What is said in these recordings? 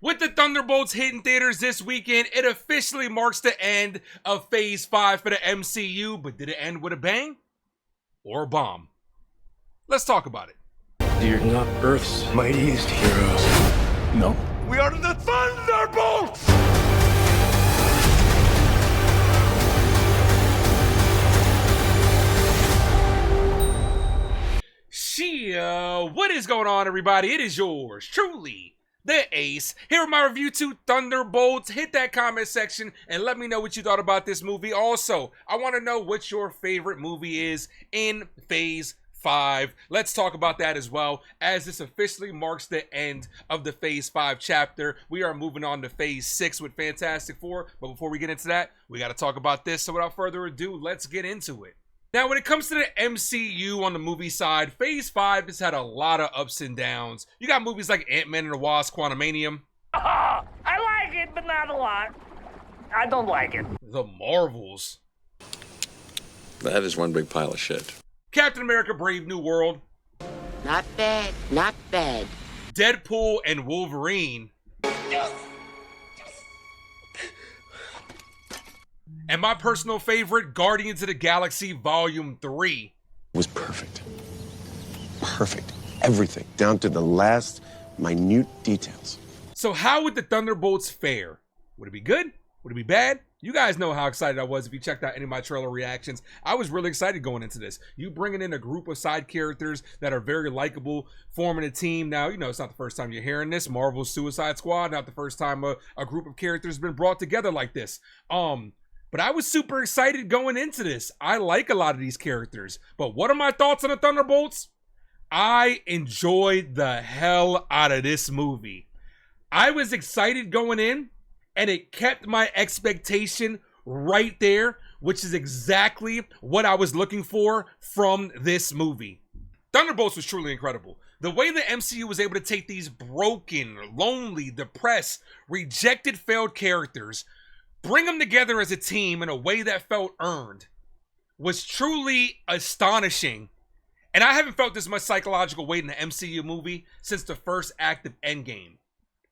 With the Thunderbolts hitting theaters this weekend, it officially marks the end of Phase 5 for the MCU, but did it end with a bang or a bomb? Let's talk about it. You're not Earth's mightiest heroes. No. We are the Thunderbolts! What is going on, everybody? It is yours truly, the Ace, here with my review to Thunderbolts. Hit that comment section and let me know what you thought about this movie. Also, I want to know what your favorite movie is in Phase 5. Let's talk about that as well, as this officially marks the end of the Phase 5 chapter. We are moving on to Phase 6 with Fantastic Four, but before we get into that, we got to talk about this. So without further ado, let's get into it. Now, when it comes to the MCU on the movie side, Phase 5 has had a lot of ups and downs. You got movies like Ant-Man and the Wasp: Quantumanium. I like it, but not a lot. I don't like it. The Marvels. That is one big pile of shit. Captain America: Brave New World. Not bad, not bad. Deadpool and Wolverine. And my personal favorite, Guardians of the Galaxy Volume 3. It was perfect. Perfect. Everything, down to the last minute details. So how would the Thunderbolts fare? Would it be good? Would it be bad? You guys know how excited I was if you checked out any of my trailer reactions. I was really excited going into this. You bringing in a group of side characters that are very likable, forming a team. Now, you know, it's not the first time you're hearing this. Marvel's Suicide Squad, not the first time a group of characters has been brought together like this. But I was super excited going into this. I like a lot of these characters. But what are my thoughts on the Thunderbolts? I enjoyed the hell out of this movie. I was excited going in, and it kept my expectation right there, which is exactly what I was looking for from this movie. Thunderbolts was truly incredible. The way the MCU was able to take these broken, lonely, depressed, rejected, failed characters, bring them together as a team in a way that felt earned, was truly astonishing. And I haven't felt this much psychological weight in an MCU movie since the first act of Endgame.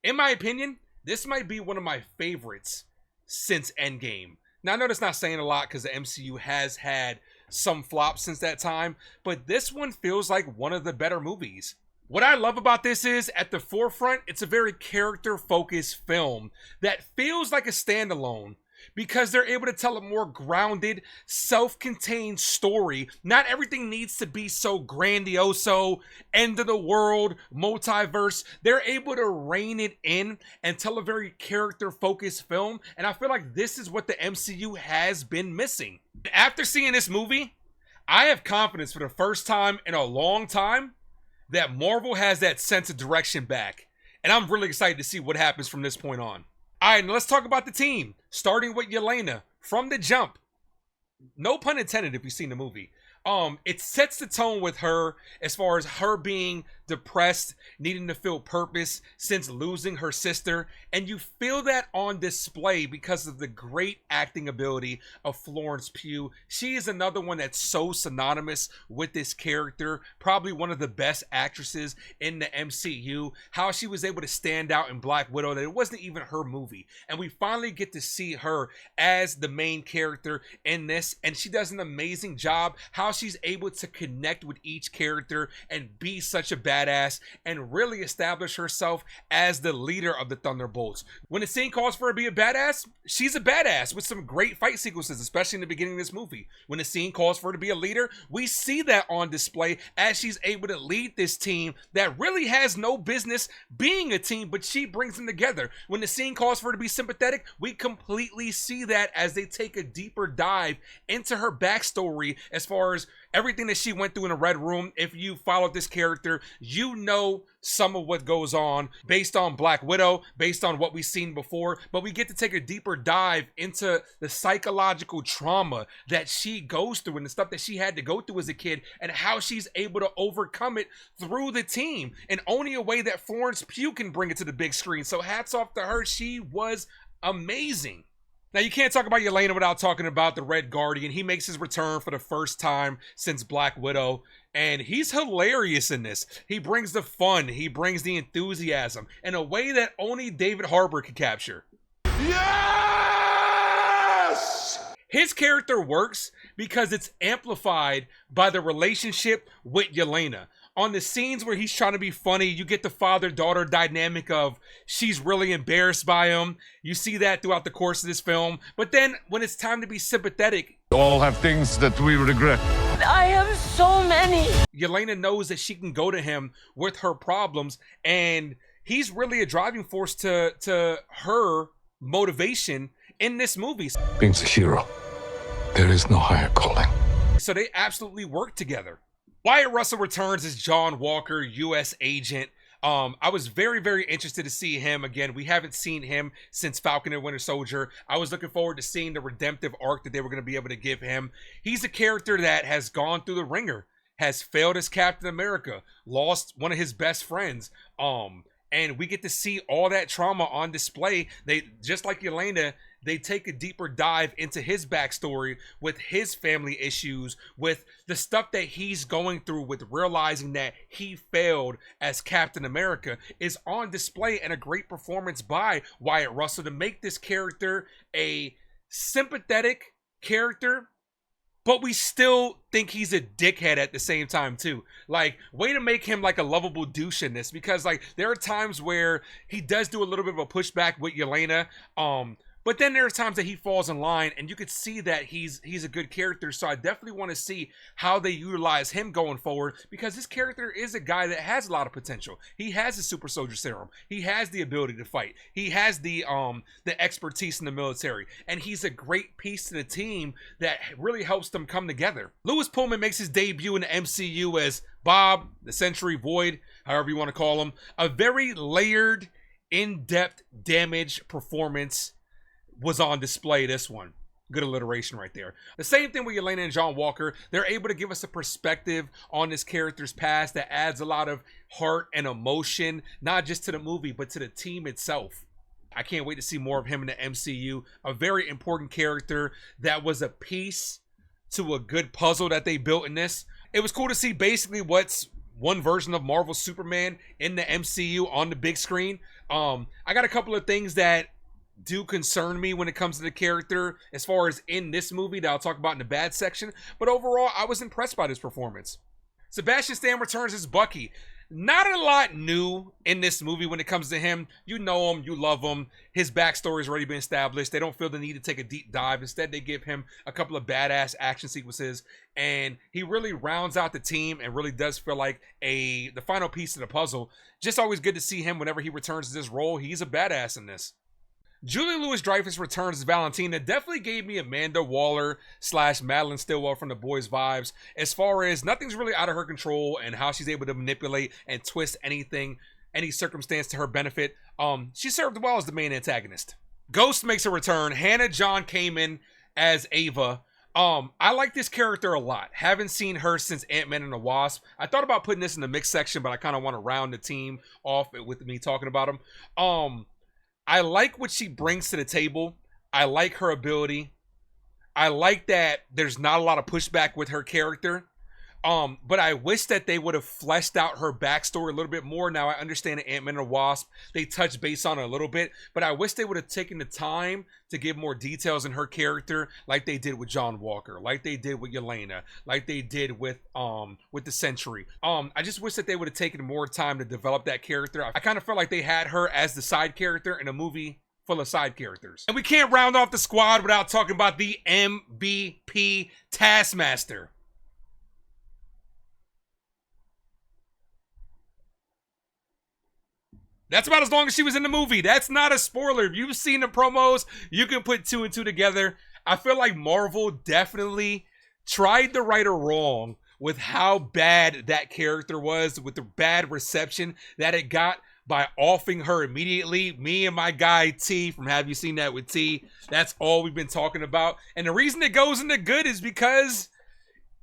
In my opinion, this might be one of my favorites since Endgame. Now, I know that's not saying a lot because the MCU has had some flops since that time, but this one feels like one of the better movies. What I love about this is, at the forefront, it's a very character-focused film that feels like a standalone because they're able to tell a more grounded, self-contained story. Not everything needs to be so grandiose, end of the world, multiverse. They're able to rein it in and tell a very character-focused film, and I feel like this is what the MCU has been missing. After seeing this movie, I have confidence for the first time in a long time that Marvel has that sense of direction back. And I'm really excited to see what happens from this point on. All right, now let's talk about the team. Starting with Yelena. From the jump, no pun intended if you've seen the movie, it sets the tone with her as far as her being depressed, needing to feel purpose since losing her sister, and you feel that on display because of the great acting ability of Florence Pugh. She is another one that's so synonymous with this character, probably one of the best actresses in the MCU. How she was able to stand out in Black Widow, that it wasn't even her movie, and we finally get to see her as the main character in this, and she does an amazing job. How she's able to connect with each character and be such a badass and really establish herself as the leader of the Thunderbolts. When the scene calls for her to be a badass, she's a badass with some great fight sequences, especially in the beginning of this movie. When the scene calls for her to be a leader, we see that on display as she's able to lead this team that really has no business being a team, but she brings them together. When the scene calls for her to be sympathetic, we completely see that as they take a deeper dive into her backstory as far as everything that she went through in the Red Room. If you followed this character, you know some of what goes on based on Black Widow, based on what we've seen before, but we get to take a deeper dive into the psychological trauma that she goes through and the stuff that she had to go through as a kid and how she's able to overcome it through the team in only a way that Florence Pugh can bring it to the big screen. So hats off to her. She was amazing. Now, you can't talk about Yelena without talking about the Red Guardian. He makes his return for the first time since Black Widow, and he's hilarious in this. He brings the fun, he brings the enthusiasm in a way that only David Harbour could capture. Yes! His character works because it's amplified by the relationship with Yelena. On the scenes where he's trying to be funny, you get the father-daughter dynamic of she's really embarrassed by him. You see that throughout the course of this film. But then when it's time to be sympathetic, All have things that we regret. I have so many. Yelena knows that she can go to him with her problems, and he's really a driving force to her motivation in this movie. Being a hero, there is no higher calling. So they absolutely work together. Wyatt Russell returns as John Walker, U.S. agent. I was very, very interested to see him again. We haven't seen him since Falcon and Winter Soldier. I was looking forward to seeing the redemptive arc that they were going to be able to give him. He's a character that has gone through the ringer, has failed as Captain America, lost one of his best friends. And we get to see all that trauma on display. They, just like Yelena, they take a deeper dive into his backstory with his family issues, with the stuff that he's going through, with realizing that he failed as Captain America is on display, and a great performance by Wyatt Russell to make this character a sympathetic character, but we still think he's a dickhead at the same time too. Like, way to make him like a lovable douche in this, because like there are times where he does do a little bit of a pushback with Yelena, but then there are times that he falls in line, and you could see that he's a good character. So I definitely want to see how they utilize him going forward, because this character is a guy that has a lot of potential. He has the super soldier serum. He has the ability to fight. He has the expertise in the military, and he's a great piece to the team that really helps them come together. Lewis Pullman makes his debut in the MCU as Bob, the Century Void, however you want to call him. A very layered, in-depth damage performance was on display this one. Good alliteration right there. The same thing with Yelena and John Walker. They're able to give us a perspective on this character's past that adds a lot of heart and emotion, not just to the movie, but to the team itself. I can't wait to see more of him in the MCU. A very important character that was a piece to a good puzzle that they built in this. It was cool to see basically what's one version of Marvel's Superman in the MCU on the big screen. I got a couple of things that do concern me when it comes to the character as far as in this movie that I'll talk about in the bad section, but overall I was impressed by this performance. Sebastian Stan returns as Bucky. Not a lot new in this movie when it comes to him. You know him, you love him. His backstory has already been established. They don't feel the need to take a deep dive. Instead, they give him a couple of badass action sequences, and he really rounds out the team and really does feel like the final piece of the puzzle. Just always good to see him whenever he returns to this role. He's a badass in this. Julie Louis-Dreyfus returns as Valentina. Definitely gave me Amanda Waller / Madeline Stillwell from The Boys vibes, as far as nothing's really out of her control and how she's able to manipulate and twist anything, any circumstance to her benefit. She served well as the main antagonist. Ghost makes a return. Hannah John came in as Ava. I like this character a lot. Haven't seen her since Ant-Man and the Wasp. I thought about putting this in the mixed section, but I kind of want to round the team off with me talking about them. I like what she brings to the table. I like her ability. I like that there's not a lot of pushback with her character. But I wish that they would have fleshed out her backstory a little bit more. Now, I understand that Ant-Man and the Wasp, they touch base on it a little bit, but I wish they would have taken the time to give more details in her character, like they did with John Walker, like they did with Yelena, like they did with the Sentry. I just wish that they would have taken more time to develop that character. I kind of felt like they had her as the side character in a movie full of side characters. And we can't round off the squad without talking about the MVP Taskmaster. That's about as long as she was in the movie. That's not a spoiler. If you've seen the promos, you can put two and two together. I feel like Marvel definitely tried to right or wrong with how bad that character was, with the bad reception that it got by offing her immediately. Me and my guy T from Have You Seen That with T, that's all we've been talking about. And the reason it goes into good is because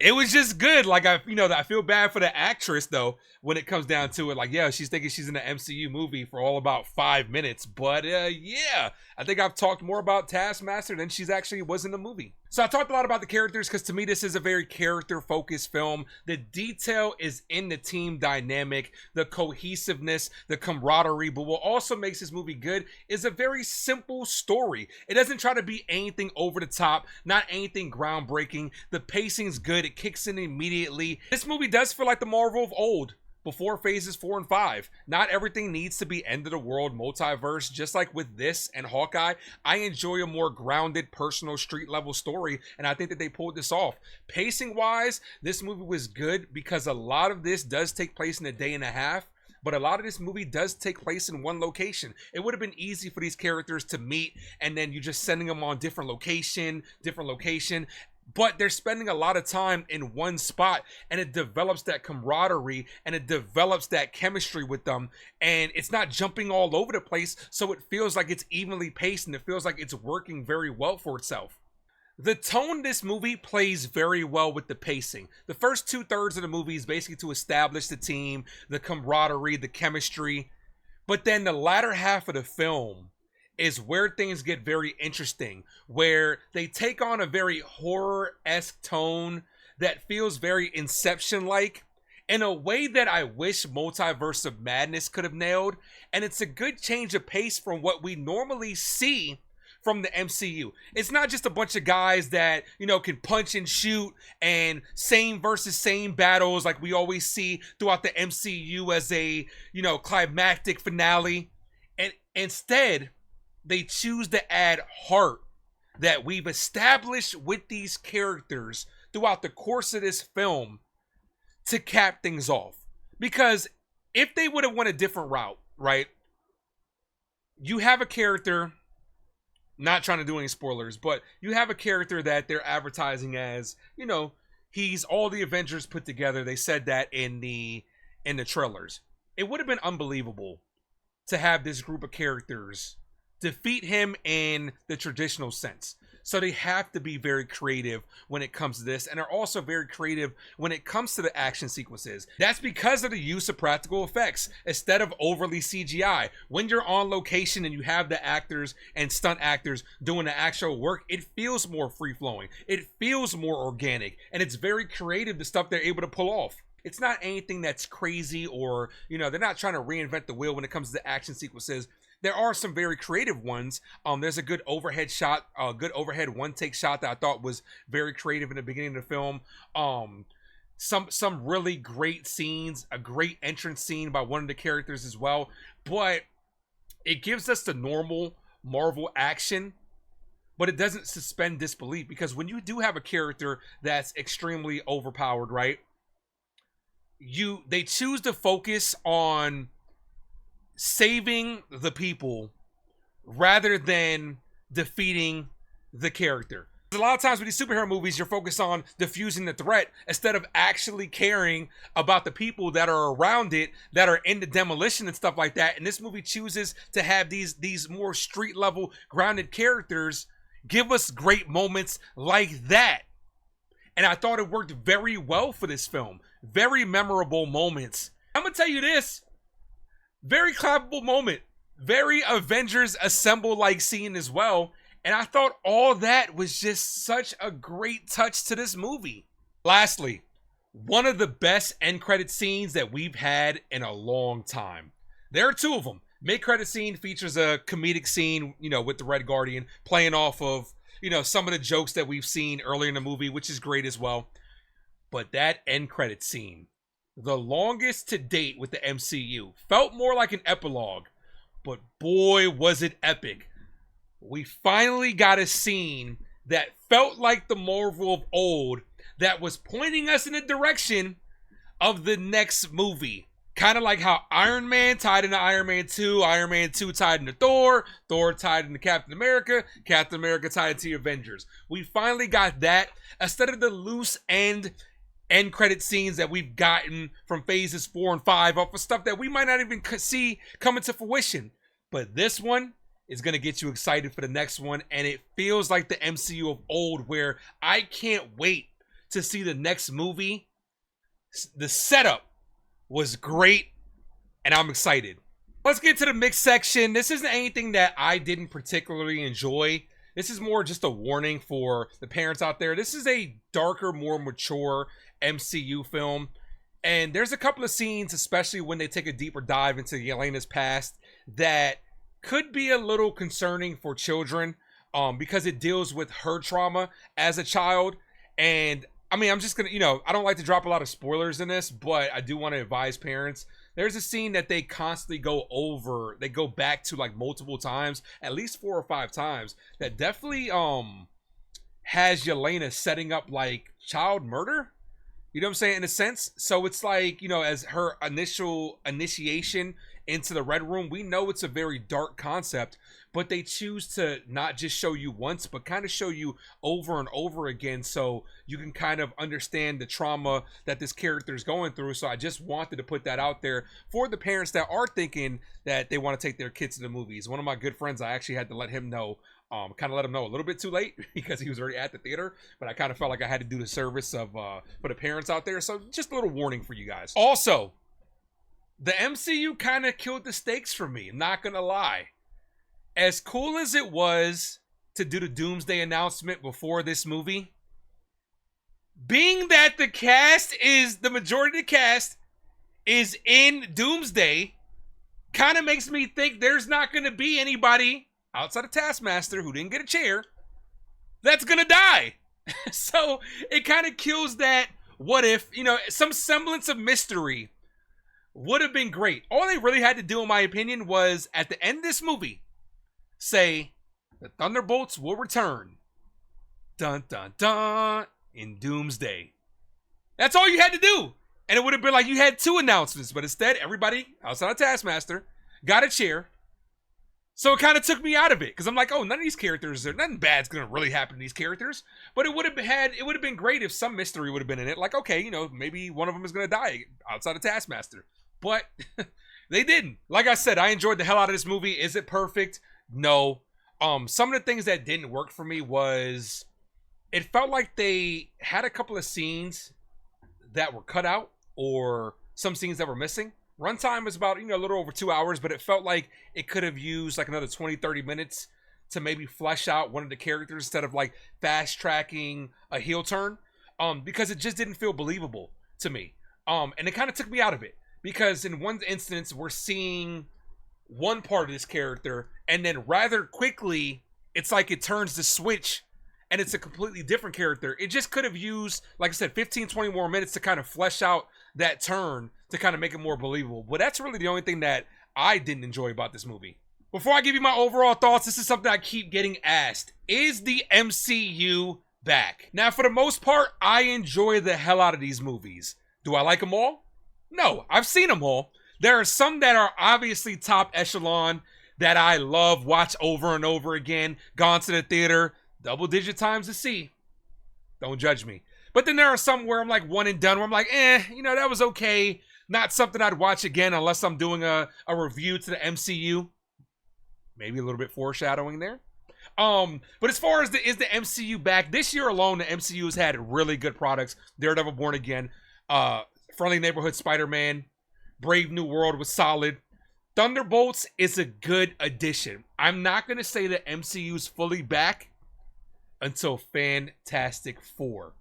It was just good. Like, I feel bad for the actress though when it comes down to it. Like, yeah, she's thinking she's in an MCU movie for all about 5 minutes, but yeah, I think I've talked more about Taskmaster than she's actually was in the movie. So I talked a lot about the characters because to me this is a very character-focused film. The detail is in the team dynamic, the cohesiveness, the camaraderie, but what also makes this movie good is a very simple story. It doesn't try to be anything over the top, not anything groundbreaking. The pacing's good. It kicks in immediately. This movie does feel like the Marvel of old, before phases 4 and 5. Not everything needs to be end of the world multiverse. Just like with this and Hawkeye, I enjoy a more grounded, personal, street level story, and I think that they pulled this off. Pacing wise, this movie was good because a lot of this does take place in a day and a half, but a lot of this movie does take place in one location. It would have been easy for these characters to meet and then you're just sending them on different location, but they're spending a lot of time in one spot, and it develops that camaraderie and it develops that chemistry with them, and it's not jumping all over the place, so it feels like it's evenly paced and it feels like it's working very well for itself. The tone of this movie plays very well with the pacing. The first 2/3 of the movie is basically to establish the team, the camaraderie, the chemistry, but then the latter half of the film is where things get very interesting, where they take on a very horror-esque tone that feels very Inception-like in a way that I wish Multiverse of Madness could have nailed, and it's a good change of pace from what we normally see from the MCU. It's not just a bunch of guys that, can punch and shoot and same versus same battles like we always see throughout the MCU as a, climactic finale. And instead, they choose to add heart that we've established with these characters throughout the course of this film to cap things off. Because if they would have went a different route, right? You have a character, not trying to do any spoilers, but you have a character that they're advertising as, he's all the Avengers put together. They said that in the trailers. It would have been unbelievable to have this group of characters defeat him in the traditional sense. So they have to be very creative when it comes to this, and are also very creative when it comes to the action sequences. That's because of the use of practical effects instead of overly CGI. When you're on location and you have the actors and stunt actors doing the actual work, it feels more free-flowing. It feels more organic, and it's very creative, the stuff they're able to pull off. It's not anything that's crazy or, they're not trying to reinvent the wheel when it comes to the action sequences. There are some very creative ones. There's a good overhead shot, a good overhead one-take shot that I thought was very creative in the beginning of the film. Some really great scenes, a great entrance scene by one of the characters as well. But it gives us the normal Marvel action, but it doesn't suspend disbelief, because when you do have a character that's extremely overpowered, right? They choose to focus on saving the people rather than defeating the character. A lot of times with these superhero movies, you're focused on diffusing the threat instead of actually caring about the people that are around it, that are in the demolition and stuff like that. And this movie chooses to have these more street level grounded characters give us great moments like that. And I thought it worked very well for this film. Very memorable moments. I'm gonna tell you this. Very clappable moment. Very Avengers Assemble like scene as well. And I thought all that was just such a great touch to this movie. Lastly, one of the best end credit scenes that we've had in a long time. There are two of them. Mid-credit scene features a comedic scene, with the Red Guardian playing off of, some of the jokes that we've seen earlier in the movie, which is great as well. But that end credit scene, the longest to date with the MCU, felt more like an epilogue, but boy was it epic. We finally got a scene that felt like the Marvel of old, that was pointing us in the direction of the next movie. Kind of like how Iron Man tied into Iron Man 2, Iron Man 2 tied into Thor, Thor tied into Captain America, Captain America tied into the Avengers. We finally got that instead of the loose end credit scenes that we've gotten from phases 4 and 5 off of stuff that we might not even see coming to fruition. But this one is going to get you excited for the next one, and it feels like the MCU of old, where I can't wait to see the next movie. The setup was great, and I'm excited. Let's get to the mixed section. This isn't anything that I didn't particularly enjoy. This is more just a warning for the parents out there. This is a darker, more mature MCU film. And there's a couple of scenes, especially when they take a deeper dive into Yelena's past, that could be a little concerning for children because it deals with her trauma as a child. And I mean, I'm just going to, I don't like to drop a lot of spoilers in this, but I do want to advise parents. There's a scene that they constantly go over. They go back to like multiple times, at least 4 or 5 times, that definitely has Yelena setting up like child murder. You know what I'm saying? In a sense. So it's like, as her initial initiation into the Red Room, we know it's a very dark concept, but they choose to not just show you once, but kind of show you over and over again so you can kind of understand the trauma that this character is going through. So I just wanted to put that out there for the parents that are thinking that they want to take their kids to the movies. One of my good friends, I actually had to let him know, kind of let him know a little bit too late because he was already at the theater, but I kind of felt like I had to do the service of for the parents out there. So just a little warning for you guys. Also, the MCU kind of killed the stakes for me, I'm not gonna lie. As cool as it was to do the Doomsday announcement before this movie, being that the majority of the cast is in Doomsday, kind of makes me think there's not going to be anybody outside of Taskmaster who didn't get a chair that's going to die. So it kind of kills that what if, some semblance of mystery would have been great. All they really had to do, in my opinion, was at the end of this movie, say the Thunderbolts will return. Dun dun dun in Doomsday. That's all you had to do. And it would have been like you had 2 announcements, but instead everybody outside of Taskmaster got a chair. So it kind of took me out of it because I'm like, oh, none of these characters, nothing bad's gonna really happen to these characters. But it would have been great if some mystery would have been in it. Like, okay, maybe one of them is gonna die outside of Taskmaster. But they didn't. Like I said, I enjoyed the hell out of this movie. Is it perfect? No. Some of the things that didn't work for me was it felt like they had a couple of scenes that were cut out or some scenes that were missing. Runtime was about, a little over 2 hours, but it felt like it could have used like another 20-30 minutes to maybe flesh out one of the characters instead of like fast tracking a heel turn, because it just didn't feel believable to me. And it kind of took me out of it because in one instance we're seeing one part of this character and then rather quickly it's like it turns the switch and it's a completely different character. It just could have used, like I said, 15-20 more minutes to kind of flesh out that turn to kind of make it more believable. But that's really the only thing that I didn't enjoy about this movie. Before I give you my overall thoughts, this is something I keep getting asked. Is the MCU back? Now, for the most part, I enjoy the hell out of these movies. Do I like them all? No, I've seen them all. There are some that are obviously top echelon that I love, watch over and over again, gone to the theater double-digit times to see. Don't judge me. But then there are some where I'm like one and done, where I'm like, that was okay. Not something I'd watch again unless I'm doing a review to the MCU. Maybe a little bit foreshadowing there. But as far as is the MCU back, this year alone, the MCU has had really good products. Daredevil Born Again, Friendly Neighborhood Spider-Man, Brave New World was solid. Thunderbolts is a good addition. I'm not going to say that MCU's fully back until Fantastic Four.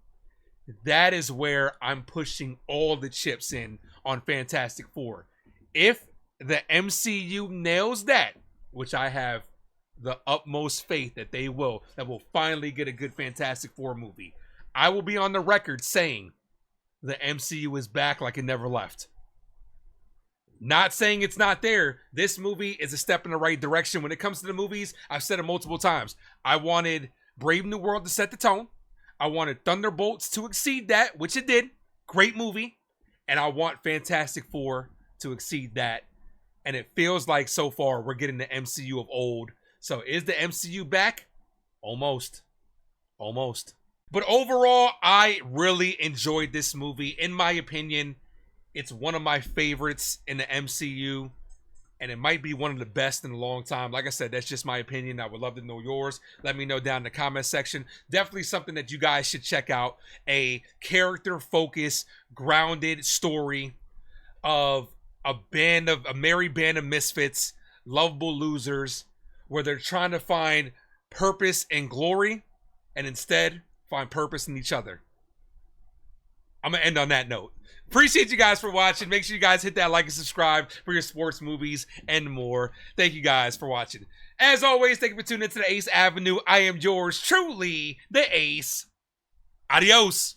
That is where I'm pushing all the chips in on Fantastic Four. If the MCU nails that, which I have the utmost faith that they will, that we'll finally get a good Fantastic Four movie, I will be on the record saying the MCU is back like it never left. Not saying it's not there. This movie is a step in the right direction. When it comes to the movies, I've said it multiple times. I wanted Brave New World to set the tone. I wanted Thunderbolts to exceed that, which it did. Great movie. And I want Fantastic Four to exceed that. And it feels like so far we're getting the MCU of old. So is the MCU back? Almost. Almost. But overall, I really enjoyed this movie. In my opinion, it's one of my favorites in the MCU. and it might be one of the best in a long time. Like I said, that's just my opinion. I would love to know yours. Let me know down in the comment section. Definitely something that you guys should check out. A character-focused, grounded story of a merry band of misfits, lovable losers, where they're trying to find purpose and glory, and instead find purpose in each other. I'm gonna end on that note. Appreciate you guys for watching. Make sure you guys hit that like and subscribe for your sports, movies, and more. Thank you guys for watching. As always, thank you for tuning into the Ace Avenue. I am yours truly, the Ace. Adios.